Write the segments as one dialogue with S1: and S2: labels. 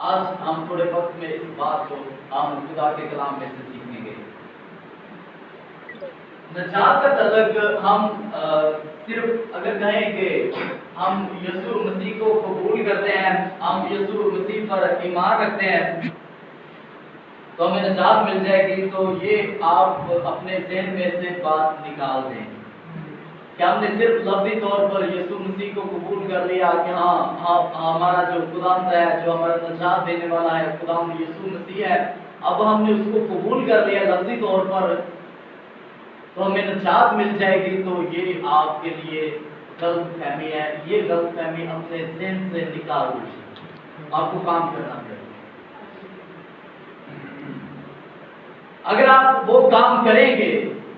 S1: आज हम थोड़े वक्त में इस बात को हम खुदा के कलाम में से सीखेंगे। नजात का तलक हम सिर्फ अगर कहें कि हम यीशु मसीह को कबूल करते हैं, हम यीशु मसीह पर ईमान रखते हैं तो हमें नजात मिल जाएगी, तो ये आप अपने ज़हन में से बात निकाल दें कि हमने सिर्फ लफ्ज़ी तौर पर यीशु मसीह को कबूल कर लिया कि हाँ हमारा जो खुदावंद है, जो हमारा नजात देने वाला है, खुदावंद यीशु मसीह है, अब हमने उसको कबूल कर लिया लफ्ज़ी तौर पर तो हमें नजात मिल जाएगी। तो ये आपके लिए गलतफहमी है। ये गलतफहमी अपने ज़हन से निकाल दीजिए, आपको काम करना पड़ेगा। अगर आप वो काम करेंगे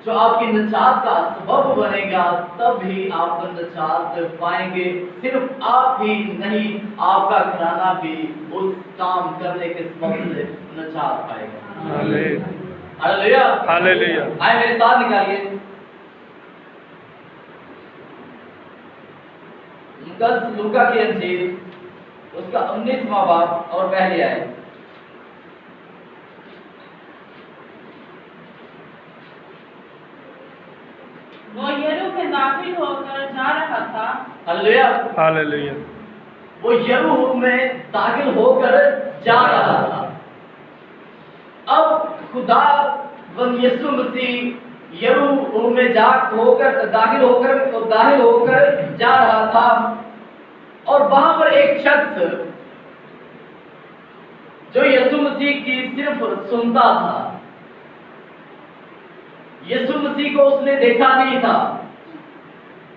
S1: जो आपकी नजात का सबब बनेगा, तब ही आप नजात पाएंगे। सिर्फ आप ही नहीं, आपका घराना भी उस काम करने के सबब से नजात पाएगा। Hallelujah, hallelujah. आए मेरे साथ निकालिए लूका की अंजील उसका 19वां बाब और पहले आए।
S2: वो यरूह में दाखिल होकर जा रहा था।
S1: Hallelujah,
S3: hallelujah.
S1: वो यरूह में दाखिल होकर जा रहा था। अब खुदा यीशु मसीह यरूह में दाखिल होकर जा रहा था और वहां पर एक शख्स जो यीशु मसीह की सिर्फ सुनता था, यीशु मसीह को उसने देखा नहीं था,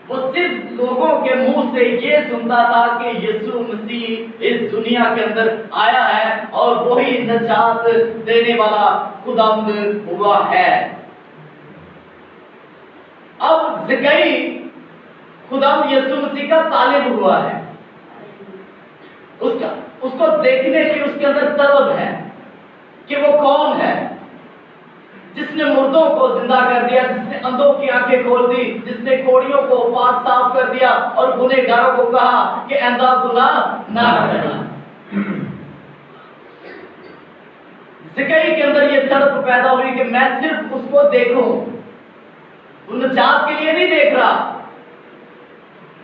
S1: वो सिर्फ लोगों के मुंह से ये सुनता था कि यीशु मसीह इस दुनिया के अंदर आया है और वही नजात देने वाला खुदावंद हुआ है। अब ज़कई खुदावंद यीशु मसीह का तालिब हुआ है, उसको देखने की उसके अंदर तलब है कि वो कौन है, जिसने मुर्दों को जिंदा कर दिया, जिसने अंधों की आंखें खोल दी, जिसने कोड़ियों को पाक साफ कर दिया और गुनहगारों को कहा कि आइंदा गुनाह ना करना। ज़कई के अंदर ये तड़प पैदा हुई कि मैं सिर्फ उसको देखूं। वो नजात के लिए नहीं देख रहा,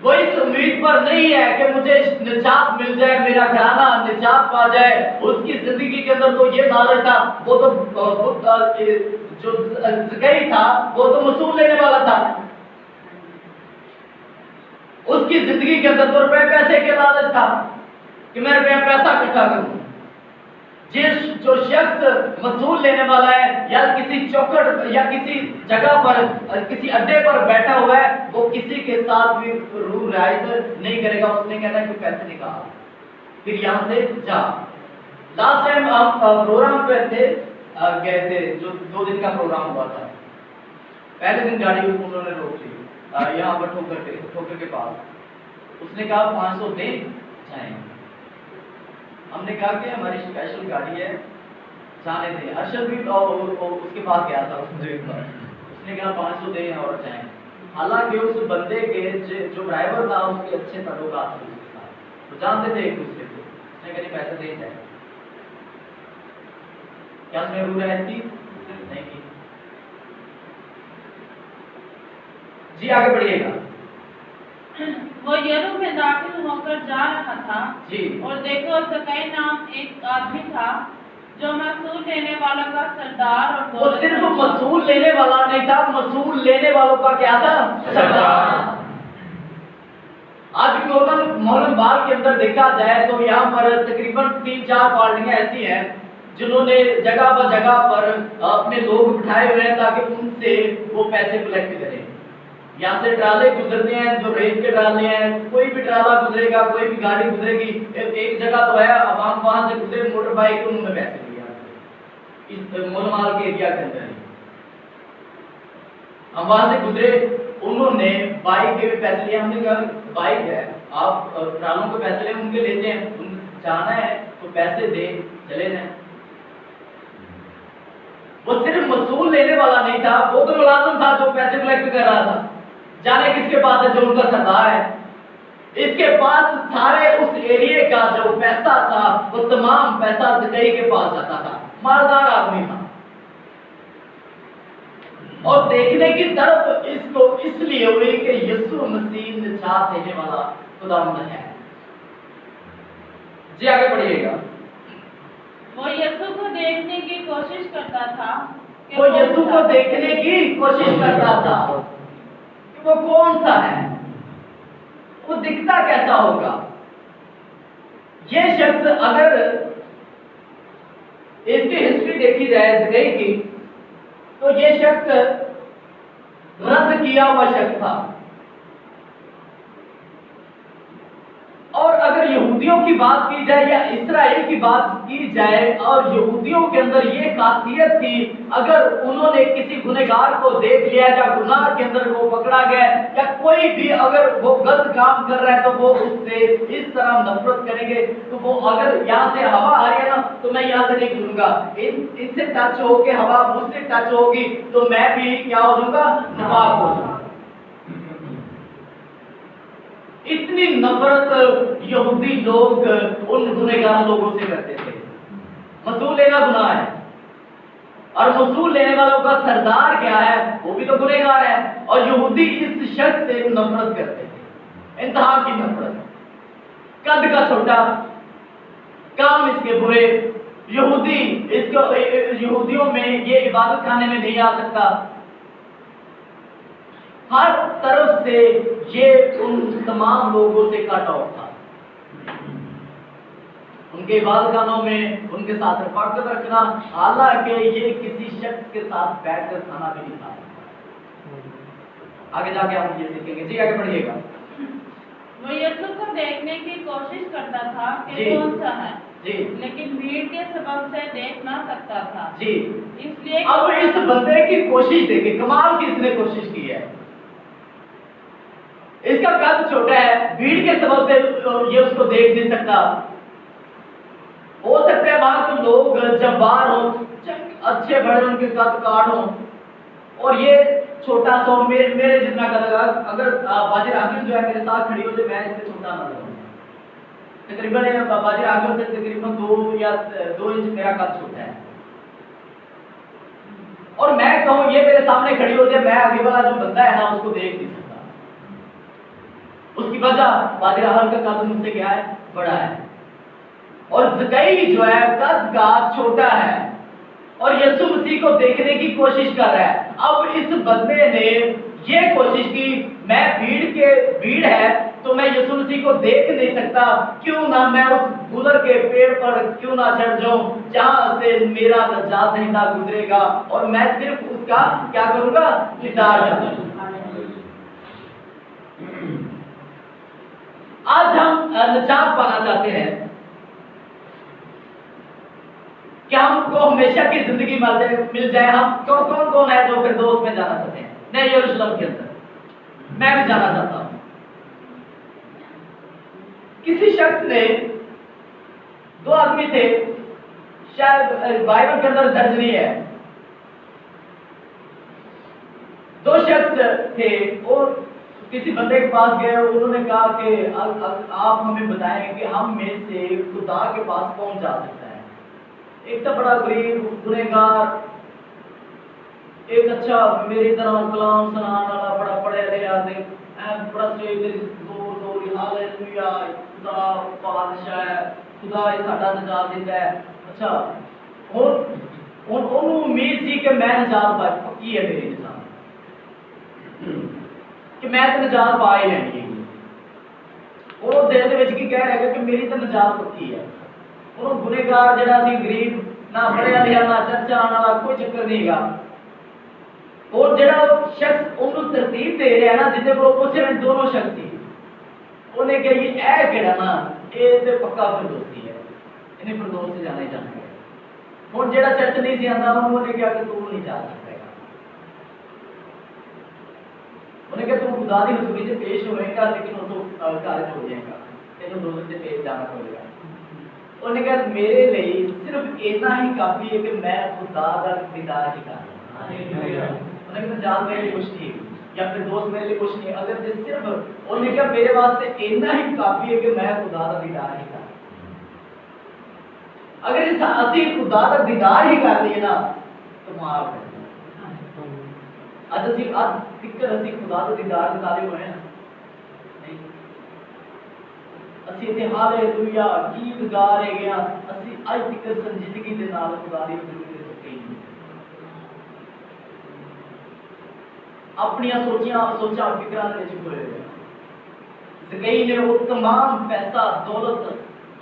S1: वो इस उम्मीद पर नहीं है कि मुझे निजात मिल जाए, मेरा घराना निजात पा जाए। उसकी जिंदगी के अंदर तो ये लालच था, वो तो जो ज़कई था वो तो वसूल लेने वाला था। उसकी जिंदगी के अंदर तो रुपए पैसे के लालच था कि मैं रुपया पैसा इकट्ठा करूं। जो शख्स वसूल लेने वाला है या किसी चौखट या किसी जगह पर किसी अड्डे पर बैठा हुआ है, वो किसी के साथ भी रू रियायत नहीं करेगा। उसने कहना है कि पैसे निकाल, फिर यहाँ से जा। लास्ट टाइम हम प्रोग्राम पे गए थे, जो 2 दिन का प्रोग्राम हुआ था। पहले दिन गाड़ी उन्होंने रोक ली यहाँ पर ठोकर के पास। उसने कहा 500 दे जाएंगे। हमने कहा कि हमारी स्पेशल गाड़ी है, जाने दें। अर्शद भी उसके पास गया था उसने कहा 500 दें और जाएं। हालांकि उस बंदे के जो ड्राइवर था उसके अच्छे ताल्लुकात थे उसके साथ, वो जानते थे एक दूसरे को। उसने कहा पैसे दे जाए। क्या उसमें रू रहती नहीं की। जी आगे बढ़िएगा।
S2: वो यरूह में दाखिल होकर जा रहा था
S1: जी,
S2: और देखो ज़कई नाम एक आदमी था जो वसूल लेने वालों का सरदार और
S1: वो सिर्फ वसूल लेने वाला नहीं था, वसूल लेने वालों का क्या था? सरदार। आज भी मोहल्ला बाग के अंदर देखा जाए तो यहाँ पर तकरीबन 3-4 पार्टियां ऐसी हैं जिन्होंने जगह पर अपने लोग बिठाए हुए हैं ताकि उनसे वो पैसे कलेक्ट करें। यहाँ से ट्राले गुजरते हैं, जो रेत के ट्राले हैं, कोई भी ट्राला गुजरेगा, कोई भी गाड़ी गुजरेगी। एक जगह तो है, अब हम वहां से गुजरे मोटर बाइक, उन्होंने पैसे लिया इस मोलमाल के एरिया के अंदर। हम वहां से गुजरे, उन्होंने बाइक के भी पैसे लिए। हमने कहा बाइक है, आप ट्रालों के पैसे ले, उनके लेते हैं, जाना है तो पैसे दे, चले जाए। वो सिर्फ वसूल लेने वाला नहीं था, वो तो मुलाजिम था जो पैसे कलेक्ट कर रहा था। जाने किसके पास है? जो उनका सरदार है। इसके पास सारे उस एरिया का जो पैसा था वो तमाम पैसा ज़कई के पास जाता था। मालदार आदमी था और देखने की तरफ इसको इसलिए हुई कि यीशु मसीह निजात देने वाला खुदावंद है। जी आगे पढ़िएगा।
S2: वो यीशु को देखने की कोशिश करता था कि
S1: वो यीशु को देखने की कोशिश करता था कि वो कौन सा है, वो दिखता कैसा होगा। ये शख्स, अगर इसकी हिस्ट्री देखी जाए ज़कई की, तो ये शख्स रद्द किया हुआ शख्स था। और अगर यहूदियों की बात की जाए या इस्राएल की बात की जाए, और यहूदियों के अंदर ये खासियत थी, अगर उन्होंने किसी गुनहगार को देख लिया या गुनाह के अंदर वो पकड़ा गया या कोई भी अगर वो गलत काम कर रहा है तो वो उससे इस तरह नफरत करेंगे। तो वो अगर यहाँ से हवा आ रही है ना तो मैं यहाँ से नहीं गुजरूंगा, इनसे टच होके हवा मुझसे टच होगी तो मैं भी क्या हो जाऊंगा, नापाक हो जाऊंगा। इतनी नफरत यहूदी लोग उन गुनहगार लोगों से करते थे। वसूल लेना गुनाह है, और वसूल लेने वालों का सरदार क्या है, वो भी तो गुनहगार है। और यहूदी इस शख्स से नफरत करते थे, इंतहा की नफरत। कद का छोटा, काम इसके बुरे, यहूदी इसको यहूदियों में ये इबादत खाने में नहीं आ सकता। हर तरफ से ये उन तमाम लोगों से कट ऑफ था। उनके इबादतखानों में उनके साथ रफाकत रखना, हालांकि ये किसी शख्स के साथ बैठकर खाना भी नहीं था। आगे जाके हम ये सीखेंगे। जी आगे बढ़िएगा।
S2: वो यीशु को देखने की कोशिश करता था कि
S1: जी।
S2: कौन सा है,
S1: जी,
S2: लेकिन भीड़ के सबब से देख ना सकता था।
S1: जी।
S2: इसलिए
S1: अब इस बंदे की कोशिश देखिए, कमाल की इसने कोशिश की है। इसका कद छोटा है, भीड़ के सबब से ये उसको देख नहीं सकता। हो सकता है वहां के लोग जब्बार हो, अच्छे बड़े, उनके कद काट हो, और ये छोटा सा मेरे जितना कद। अगर बाजी रागिल जो है मेरे साथ खड़ी हो जाए, मैं इससे छोटा ना लगूं। तकरीबन बाजी रागिल से तकरीबन 2 इंच मेरा कद छोटा है। और मैं कहूं ये मेरे सामने खड़ी हो जाए, मैं आगे वाला जो बंदा है ना उसको देख नहीं सकता। उसकी वजह बाजी रागिल का कद मुझसे क्या है, बड़ा है, और ज़कई जो है कद का छोटा है, और यीशु मसीह को देखने की कोशिश कर रहा है। अब इस बंदे ने ये कोशिश की, मैं भीड़ है तो मैं यीशु मसीह को देख नहीं सकता, क्यों ना मैं उस गुलर के पेड़ पर क्यों ना चढ़ जाऊं जहां से मेरा नजात दहिंदा गुजरेगा, और मैं सिर्फ उसका क्या करूंगा, दीदार करूंगा। आज हम निजात पाना चाहते हैं कि हमको हमेशा की जिंदगी मिल जाए। हम कौन है जो फिरदौस में जाना चाहते हैं, नए यरूशलेम के अंदर? मैं भी जाना चाहता हूं। किसी शख्स ने, 2 आदमी थे, शायद बाइबल के अंदर दर्ज नहीं है, 2 शख्स थे और किसी बंदे के पास गए। उन्होंने कहा कि आप हमें बताएं कि हम में से खुदा के पास कौन जा सकता है। एक तो बड़ा गरीब गुनहगार, एक अच्छा मेरी तरह कलाम सुनाने वाला, बड़ा पढ़े लिखे आदमी, बड़ा स्टेज जोर हालेलुया, खुदा बादशाह है, खुदा ही साडा निजात दिंदा है। अच्छा, और ਉਹਨੂੰ उम्मीद थी कि मैं निजात पक्की है मेरी निजात, कि मैं तो निजात पा ही लैनी है। वो दिल दे विच की कह रहा है कि मेरी तो निजात पक्की है। वो गुनहगार जिहड़ा सी, गरीब, ना पढ़िया लिखा, ना चर्चा आने वाला, कोई चक्कर नहीं गा। और जिहड़ा शख्स उन्होंने तरतीब दे रहा है ना, जिहदे कोल पुछ रहे दोनों शख्स सी, उन्हें कहा ये ऐ किहड़ा ना, ये तो पक्का फिरदौसी है, इन्हें फिरदौस से जाना ही जाना है। और जिहड़ा चर्च नहीं सी आंदा, उन्होंने कहा कि तू नहीं जा सकता। उन्हें कहा तू खुदा दी हजूरी से पेश होएगा, लेकिन वो तो खारिज हो जाएगा, तेनों दोजख से पेश जाना पड़ेगा। उन्हें कहा मेरे लिए सिर्फ इतना ही काफी है कि मैं खुदा दा दीदार ही कर लूं। उन्हें कहा जान मेरे कुछ नहीं, या फिर दोस्त मेरे लिए कुछ नहीं, अगर जे सिर्फ उन्हें क्या मेरे वास्ते इतना ही काफी है कि मैं खुदा का दीदार ही कर, अगर इस असी खुदा का दीदार ही कर लिए ना तो माफ है। अज तिक्कर असी खुदा का दीदार निकाले हुए हैं नहीं, ਅਸੀਂ ਤੇ ਹਾਲੇਲੂਇਆ ਗੀਤ ਗਾ ਰਹੇ ਹਾਂ, ਅਸੀਂ ਅੱਜ ਤੱਕ ਜ਼ਿੰਦਗੀ ਦੇ ਨਾਲ ਖੁਦਾ ਦੀ ਜ਼ਰੂਰਤ ਦੇ ਚੁੱਕੇ ਹੀ ਨਹੀਂ। ਆਪਣੀਆਂ ਸੋਚਾਂ ਫਿਕਰਾਂ ਦੇ ਵਿੱਚ ਹੋਏ ਹੋਏ ज़कई ने वो तमाम पैसा दौलत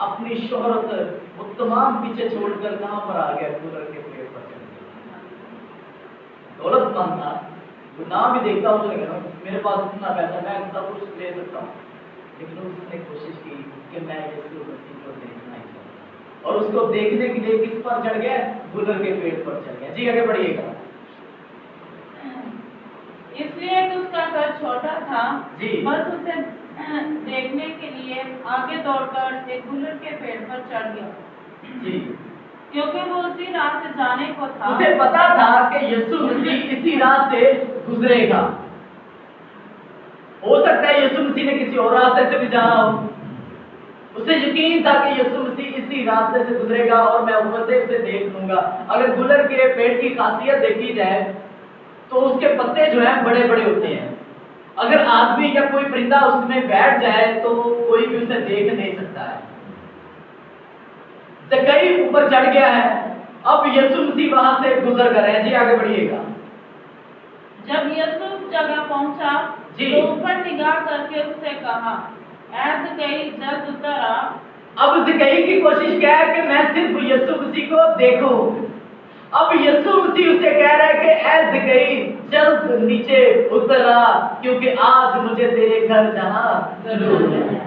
S1: अपनी शोहरत वो तमाम पीछे छोड़कर कहां पर आ गया, कूलर के पेड़ पर चढ़ गया। दौलतमंद था, वो ना भी देखता उसने कहा मेरे पास इतना पैसा मैं सब कुछ ले सकता हूँ, लेकिन उसने कोशिश की कि मैं यीशु मसीह को देखना ही चाहता, और उसको देखने के लिए किस पर चढ़ गया, गुलर के पेड़ पर चढ़ गया। जी आगे बढ़िएगा।
S2: इसलिए कि उसका घर छोटा था,
S1: जी।
S2: बस उसे देखने के लिए आगे दौड़कर एक गुलर के पेड़ पर चढ़ गया।
S1: जी,
S2: क्योंकि वो उसी राह से जाने को था।
S1: उसे पता था कि यीशु मसीह इसी राह से गुजरेगा। हो सकता है यीशु मसीह ने किसी और रास्ते से भी जाना हो, उसे यकीन था कि यीशु मसीह इसी रास्ते से गुजरेगा और मैं ऊपर से उसे देख लूंगा। अगर गुलर के पेड़ की खासियत देखी जाए तो उसके पत्ते जो हैं बड़े बड़े होते हैं, अगर आदमी या कोई परिंदा उसमें बैठ जाए तो कोई भी उसे देख नहीं सकता है। ज़कई ऊपर चढ़ गया है, अब यीशु मसीह वहां से गुजर कर रहे हैं। जी आगे बढ़िएगा।
S2: जब यीशु जगह पहुंचा
S1: जी।
S2: तो ऊपर निगाह करके उससे कहा, ऐ ज़कई जल्द उतर आ।
S1: अब ज़कई की कोशिश क्या है कि मैं सिर्फ यीशु मसीह को देखूं। अब यीशु मसीह उसे कह रहा है कि ऐ ज़कई जल्द नीचे उतर आ, क्योंकि आज मुझे तेरे घर जाना जरूर है।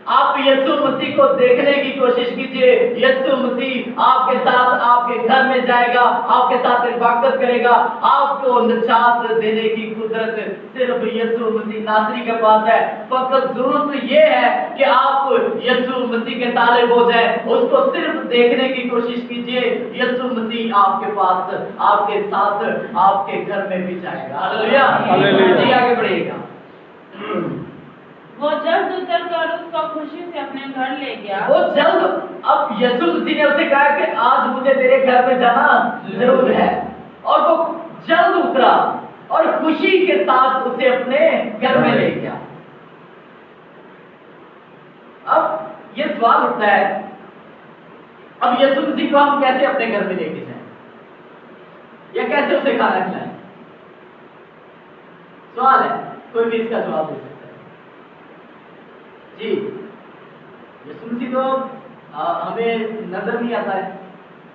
S1: आप यीशु मसीह को देखने की कोशिश कीजिए। यीशु मसीह आपके साथ आपके घर में जाएगा, आपके साथ इबादत करेगा। आपको निजात देने की कुदरत सिर्फ यीशु मसीह नासरी के पास है। फकत जरूरत ये है कि आप यीशु मसीह के तालिब हो जाए, उसको सिर्फ देखने की कोशिश कीजिए। यीशु मसीह आपके पास, आपके साथ, आपके घर में भी जाएगा। हालेलुया, जी आगे बढ़िएगा।
S2: वो जल्द उतर कर उसको खुशी से अपने घर ले गया।
S1: वो जल्द, अब यीशु मसीह ने उसे कहा कि आज मुझे तेरे घर में जाना जरूर है, और वो जल्द उतरा और खुशी के साथ उसे अपने घर में ले गया। अब ये सवाल उठता है, अब यीशु मसीह को हम कैसे अपने घर में लेके जाएं या कैसे उसे खाना खिलाएं? सवाल है, कोई भी इसका जवाब दे सकता है। जी, यीशु मसीह तो हमें नजर नहीं आता है,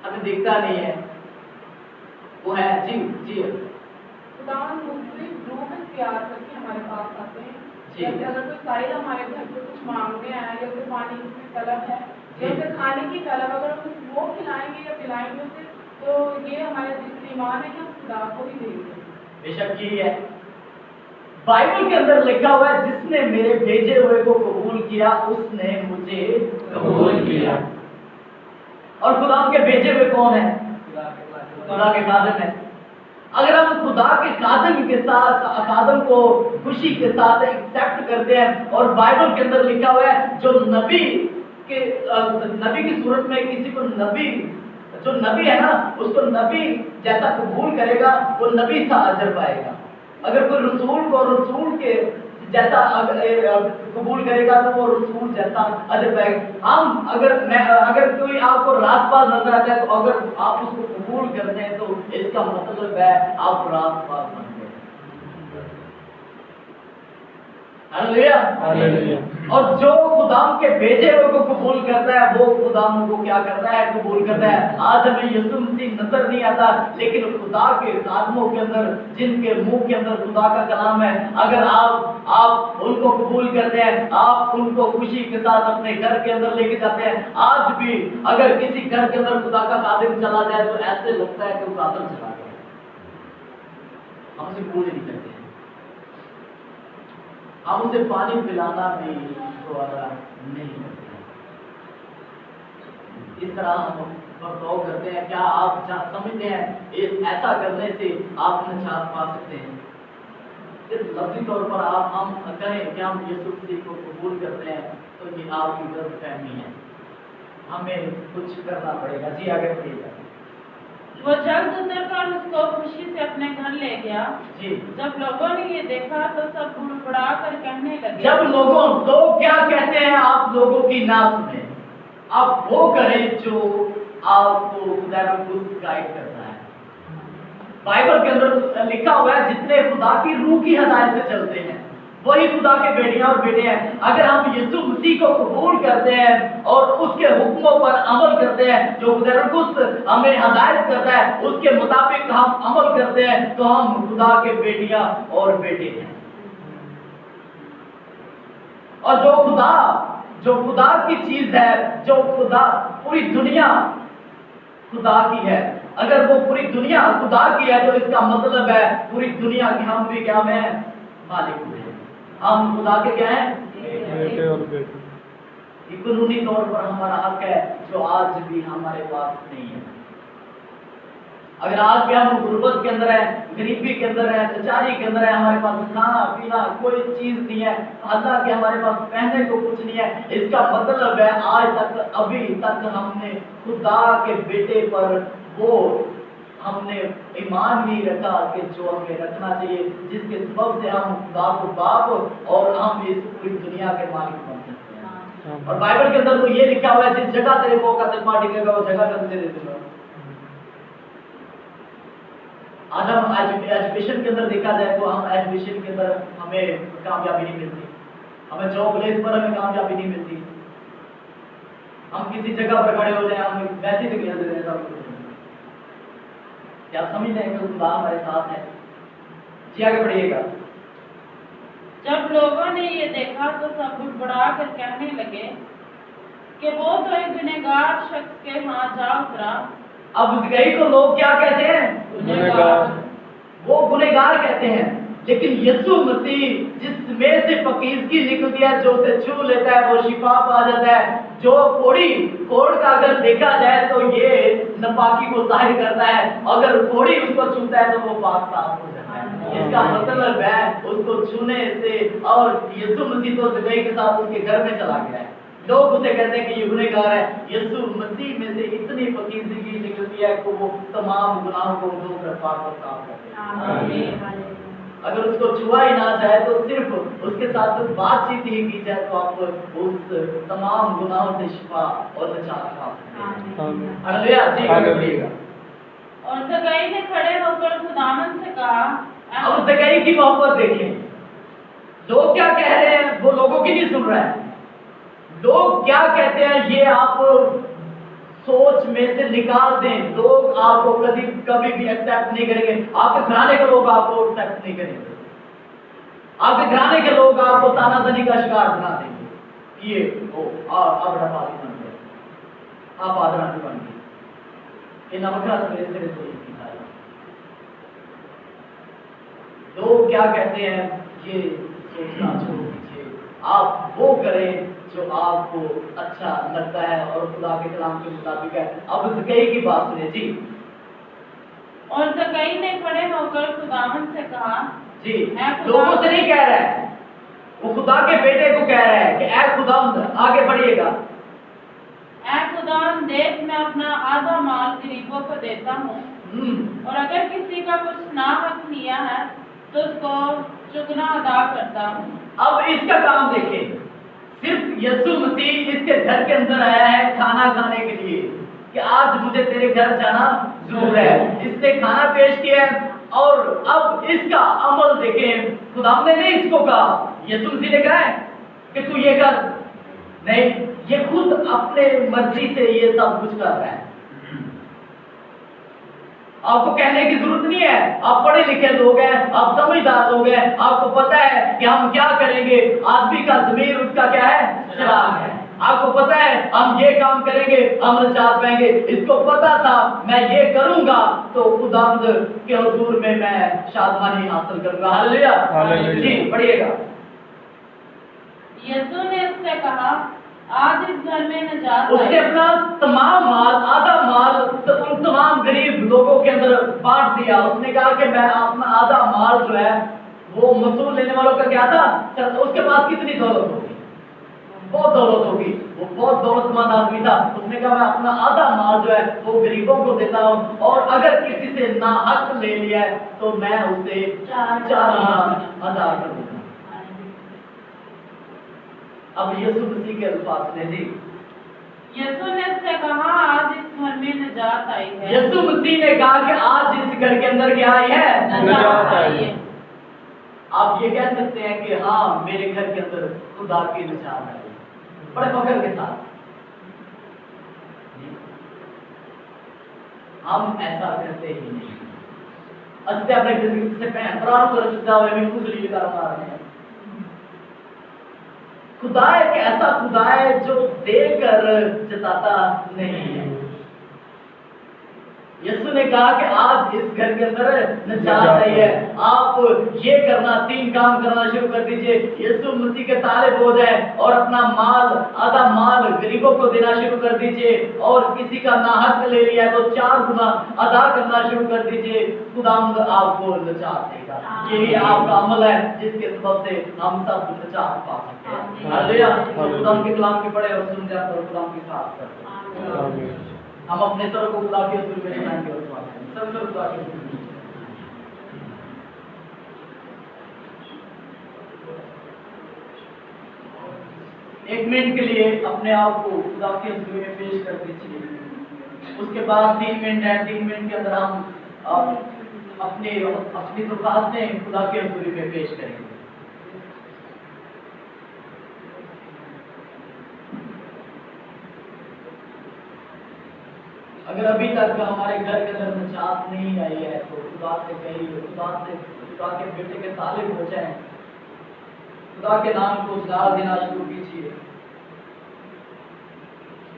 S1: हमें दिखता नहीं है, वो है। जी जी
S3: खुदावन मुख्तलिफ रूप में प्यार करके हमारे पास आते हैं।
S1: जी।
S3: जैसे अगर कोई साहिल हमारे घर पे कुछ मांगने आया, या उसे पानी की तलब है, या
S1: जी।
S3: उसे खाने की तलब, अगर हम वो खिलाएंगे या पिलाएंगे उसे, तो ये हमारे दिल में ईमान है कि हम खुदा को ही देंगे।
S1: बेशक यही है, बाइबल के अंदर लिखा हुआ है, जिसने मेरे भेजे हुए को कबूल किया उसने मुझे कबूल किया। और खुदा के भेजे हुए कौन है? खुदा के खादिम है। अगर हम खुदा के खादिम के साथ, खादिम को खुशी के साथ एक्सेप्ट करते हैं, और बाइबल के अंदर लिखा हुआ है जो नबी की सूरत में किसी को नबी, जो नबी है ना, उसको नबी जैसा कबूल करेगा वो नबी सा अजर पाएगा। अगर कोई रसूल को रसूल के जैसा कबूल करेगा तो वो रसूल जैसा अजर पाएगा। हम अगर कोई आपको रास्तबाज नजर आता है, तो अगर आप उसको कबूल करते हैं तो इसका मतलब है आप रास्तबाज बन गए। हालेलुया। और जो खुदाम के भेजे हुए को कबूल करता है, वो खुदाम को क्या करता है? कबूल करता है। आज हमें यीशु मसीह नजर नहीं आता, लेकिन खुदा के खादमों के अंदर, जिनके मुंह के अंदर खुदा का कलाम है, अगर आप उनको कबूल करते हैं, आप उनको खुशी के साथ अपने घर के अंदर लेके जाते हैं। आज भी अगर किसी घर के अंदर खुदा का खादिम चला जाए तो ऐसे लगता है कि वो कातिल चला गया, हम उसे कबूल नहीं करते, हम उसे पानी पिलाना भी द्वारा नहीं करते। इस तरह हम बर्ताव करते हैं, क्या आप समझते हैं इस ऐसा करने से आप निजात पा सकते हैं? सिर्फ लफ्जी तौर पर आप हम कहें कि हम यीशु मसीह को कबूल करते हैं तो ये आपकी गलतफहमी है, हमें कुछ करना पड़ेगा। जी आगे बढ़िएगा।
S2: वो जल्द उतरकर उसको खुशी से अपने घर ले गया।
S1: जी,
S2: जब लोगों ने ये देखा तो सब बुड़बुड़ा कर कहने लगे।
S1: जब लोग क्या कहते हैं आप लोगों की ना सुने, आप वो करें जो आपको खुदा गाइड करता है। बाइबल के अंदर लिखा हुआ है जितने खुदा की रूह की हिदायत से चलते हैं वही खुदा के बेटियां और बेटे हैं। अगर हम यीशु मसीह को कबूल करते हैं और उसके हुक्मों पर अमल करते हैं, जो खुदा हमें हिदायत करता है उसके मुताबिक हम अमल करते हैं, तो हम खुदा के बेटियां और बेटे हैं। और जो खुदा की चीज है, जो खुदा पूरी दुनिया खुदा की है, अगर वो पूरी दुनिया खुदा की है तो इसका मतलब है पूरी दुनिया की हम भी क्या में मालिक हुए। हम खुदा के क्या हैं?
S4: बेटे और बेटी।
S1: ये कानूनी तौर पर हमारा हक है जो आज भी हमारे पास नहीं है। अगर आज भी हम गुर्बत के अंदर है, गरीबी के अंदर है, लाचारी के अंदर है, हमारे पास खाना पीना कोई चीज नहीं है, हालांकि कि हमारे पास पहनने को कुछ नहीं है, इसका मतलब है आज तक अभी तक हमने खुदा के बेटे पर वो हमने ईमान नहीं रखा कि जो हमें रखना चाहिए, जिसके सबब से हम खुदा को बाप और हम इस पूरी दुनिया के मालिक बन सकते हैं। और बाइबल के अंदर तो ये लिखा हुआ है जिस जगह तेरे को कदम टिकेगा वो जगह तुझे दे दूंगा। आज हम एजुकेशन के अंदर देखा जाए तो हम एजुकेशन के अंदर हमें कामयाबी नहीं मिलती, हमें जॉब प्लेस पर हमें कामयाबी नहीं मिलती। हम किसी जगह पर खड़े हो जाए हम वैसे ही खेल देते हैं सब कुछ। क्या आप समझते हैं कि खुदा हमारे साथ है? जी आगे बढ़िएगा।
S2: जब लोगों ने ये देखा तो सब बुड़बुड़ा कर कहने लगे कि वो तो एक गुनहगार शख्स के हाथ जा उतरा।
S1: अब उस गई को लोग क्या कहते हैं?
S4: गुनहगार।
S1: वो गुनहगार कहते हैं, लेकिन यीशु मसीह जिसमें से पाकीज़गी निकलती है, जो उसे छू लेता है वो शिफा पा जाता है। जो कोड़ का अगर देखा जाए तो ये नापाकी को जाहिर करता है, अगर कोड़ी उसको छूता है तो वो पाक साफ हो जाता है। इसका मतलब है उसको छूने से, और यीशु मसीह तो जगह के साथ उसके घर में चला गया है। लोग उसे कहते हैं कि ये गुनहगार है। यीशु मसीह में से इतनी पाकीज़गी निकलती है कि वो तमाम गुनाहों को धोकर पाक और साफ करते हैं। अगर उसको छुआ ही ना जाए तो सिर्फ उसके साथ बातचीत ही की जाए तो आप उस तमाम गुनाहों से शिफा और निजात पा सकते हैं। हालेलुया। जी हालेलुया।
S2: और जक्कई ने खड़े होकर खुदावंद से कहा।
S1: अब जक्कई की मोहब्बत देखें, लोग क्या कह रहे हैं वो लोगों की नहीं सुन रहा है। लोग क्या कहते हैं ये आप सोच में से निकाल दें। लोग आपको कभी भी एक्सेप्ट नहीं करेंगे। आपके घराने के लोग आपको एक्सेप्ट नहीं करेंगे। आपके घराने के लोग आपको तानाशाही का शिकार बना देंगे। ये आप बड़ापादी बन गए, आप आदरानी बन गए, ये नवखरा सवेरे सवेरे तो लोग क्या कहते हैं ये सोचना छोड़ दीजिए। आप वो करें जो आपको अच्छा लगता है और खुदा के कलाम के मुताबिक है। अब जक्कई की बात सुनिए जी।
S2: और जक्कई ने खड़े होकर खुदावंद से कहा।
S1: जी, लोगों से नहीं कह रहा है, वो खुदा के बेटे को कह रहा है कि ऐ खुदावंद, आगे बढ़िएगा।
S2: ऐ खुदावंद, देख मैं अपना आधा माल गरीबों को देता हूँ, और अगर किसी का कुछ नाहक लिया है तो उसको चुगना अदा करता हूँ।
S1: अब इसका काम देखें, सिर्फ यीशु मसीह इसके घर के अंदर आया है खाना खाने के लिए कि आज मुझे तेरे घर जाना जरूर है। इसने खाना पेश किया और अब इसका अमल देखें। खुदा ने नहीं इसको कहा, यीशु मसीह ने कहा है कि तू ये कर, नहीं, ये खुद अपने मर्जी से ये सब कुछ कर रहा है। आपको कहने की जरूरत नहीं है, आप पढ़े लिखे लोग हैं, आप समझदार लोग हैं, आपको पता है कि हम क्या करेंगे। आदमी का ज़मीर उसका क्या है? चिराग है। आपको पता है हम ये काम करेंगे हम निजात पाएंगे। इसको पता था मैं ये करूंगा तो खुदावंद के हुजूर में मैं शादमानी हासिल करूंगा। हालेलुया। जी बढ़िएगा।
S2: यीशु ने उससे कहा, आज इस घर में नजात
S1: उसने
S2: आई।
S1: अपना तमाम माल, आधा माल उन तमाम गरीब लोगों के अंदर बांट दिया। उसने कहा कि मैं अपना आधा माल जो है वो वसूल लेने वालों का क्या था, उसके पास कितनी दौलत होगी, बहुत दौलत होगी, वो बहुत दौलतमंद आदमी था। उसने कहा मैं अपना आधा माल जो है वो गरीबों को देता हूँ, और अगर किसी से नाहक ले लिया है तो मैं उसे 4 गुना अदा कर दूंगा। अब यीशु मसीह के अल्फाज ने जी,
S2: यीशु ने उससे कहा आज इस घर में नजात आई है।
S1: यीशु मसीह ने कहा कि आज इस घर के अंदर क्या आई है,
S2: नजात आई है।
S1: आप ये कह सकते हैं कि हाँ मेरे घर के अंदर खुदा की निजात आई, बड़े फख्र के साथ। हम ऐसा करते ही नहीं। असते अपने से भैन भरा को रचदा हुए भी कुछ लील कर मार रहे हैं। खुदा एक ऐसा खुदा है जो देकर जताता नहीं है। यीशु ने कहा कि आज इस घर के अंदर निजात आई है। आप ये करना, 3 काम करना शुरू कर दीजिए। यीशु मसीह के तालिब हो जाए और अपना माल, आधा माल गरीबों को देना शुरू कर दीजिए, और किसी का नाहक ले लिया है तो 4 गुना अदा करना शुरू कर दीजिए। खुदावंद आपको निजात देगा। यही आपका अमल है जिसके सबब से हम सब निजात पा सकते हैं। हालेलुया। खुदा के कलाम के पढ़े और सुन जाते और खुदा की खास करते हैं।
S4: आमीन।
S1: हम अपने सर को खुदा के हुजूर में सुनाएंगे और सब लोग खुदा के हुजूर में। एक मिनट के लिए अपने आप को खुदा के हुजूर में पेश कर दीजिए। उसके बाद 3 मिनट है, 3 मिनट के अंदर हम अपनी दरख्वास्तें खुदा के हुजूर में पेश करेंगे। अगर अभी तक हमारे घर के अंदर निजात नहीं आई है तो खुदा से कहिए, खुदा के बेटे के तालिब हो जाएं, खुदा के नाम को जलाल देना शुरू कीजिए।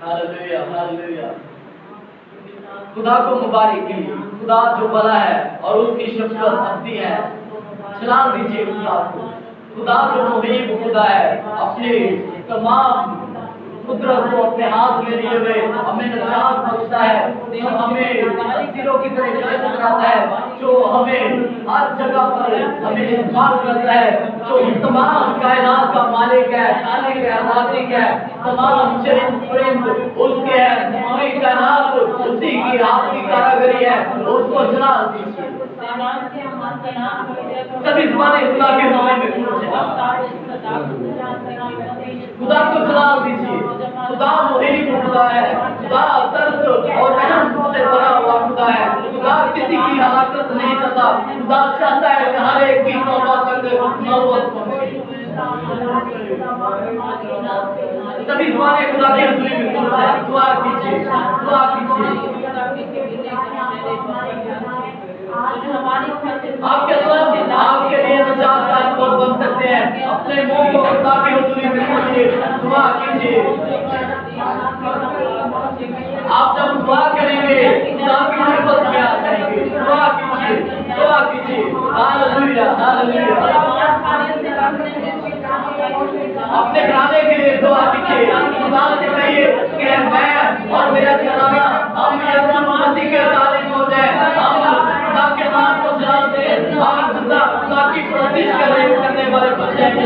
S1: Hallelujah, hallelujah. खुदा को मुबारक कीजिए। खुदा जो भला है और उसकी शफ़क़त अब्दी है, जलाल दीजिए खुदा को। खुदा जो मुहीब खुदा है, अपने तमाम कुदरत को अपने हाथ में लिए हुए हमें निजात बख्शता है, जो हमें सिरों की तरह जलत कराता है, जो हमें हर जगह पर हमें इस्तेमाल करता है, जो तमाम कायनात का मालिक है, खालिक है, राज़िक है, तमाम चरिंद परिंद उसके है, पूरी कायनात उसी की हाथ की कारीगरी है। उसको जलाल दीजिए। सभी ज़बानें खुदा के नाम में गूंज जाएं। खुदा को जलाल दीजिए। खुदा मुहीब खुदा है, खुदा तरस और रहम से भरा हुआ खुदा है। खुदा किसी की हलाकत नहीं चाहता। खुदा चाहता है कि हर एक की तौबा तक नौबत पहुंचे। सभी ज़बानें खुदा के हुजूर में गूंज जाएं। दुआ कीजिए, दुआ कीजिए। आपके सब आपके लिए निजात का सबब बन सकते हैं। अपने मुंह को खुदा के हुजूर में खोलिए, दुआ कीजिए। आप जब दुआ करेंगे खुदा की रहमत में आ जाएंगे। दुआ कीजिए, दुआ कीजिए। Hallelujah, hallelujah. अपने घराने के लिए दुआ कीजिए। खुदा से कहिए कि मैं और मेरा घराना हम यीशु मसीह के तालिब हो जाए। हम खुदा के नाम को जलाल दें। हम खुदा की कोशिश करने वाले बन जाएंगे।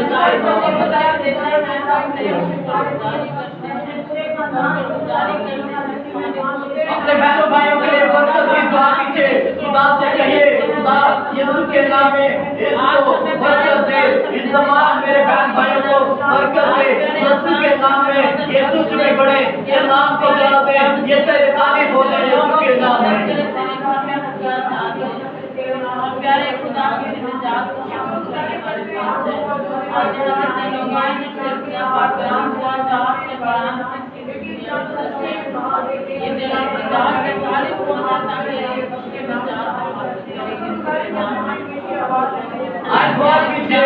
S1: अपने बहनों भाइयों के लिए बरकत की दुआ कीजिए। खुदा से कहिए खुदा यीशु के नाम में इसको बरकत दे। इस तमाम मेरे बहन भाइयों को बरकत दे। यीशु के नाम में ये तुझ में बढ़े, ये नाम को जला दे, ये तेरे तारीफ हो जाए यीशु के नाम में।
S2: प्यारे खुदा की निजात को शामिल करने वाले पास है। आज जहाँ लोग आए हैं पाकिस्तान का जहाँ से बयान ये तेरा खुदा के तारीफ हो जाता है। उसके निजात
S1: आज दुआ कीजिए।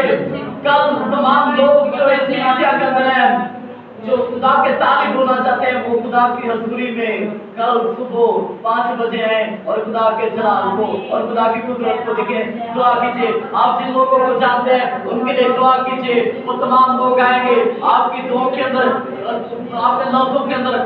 S1: कल तमाम लोग जो इस समस्या के अंदर हैं, जो खुदा के तालिब होना चाहते हैं, वो खुदा की हजूरी में कल सुबह 5 बजे हैं और खुदा के जलाल को और खुदा की कुदरत को देखें। दुआ कीजिए। आप जिन लोगों को जानते हैं उनके लिए दुआ कीजिए। वो तमाम लोग आएंगे आपकी दुआओं के अंदर आपके लफ्जों के अंदर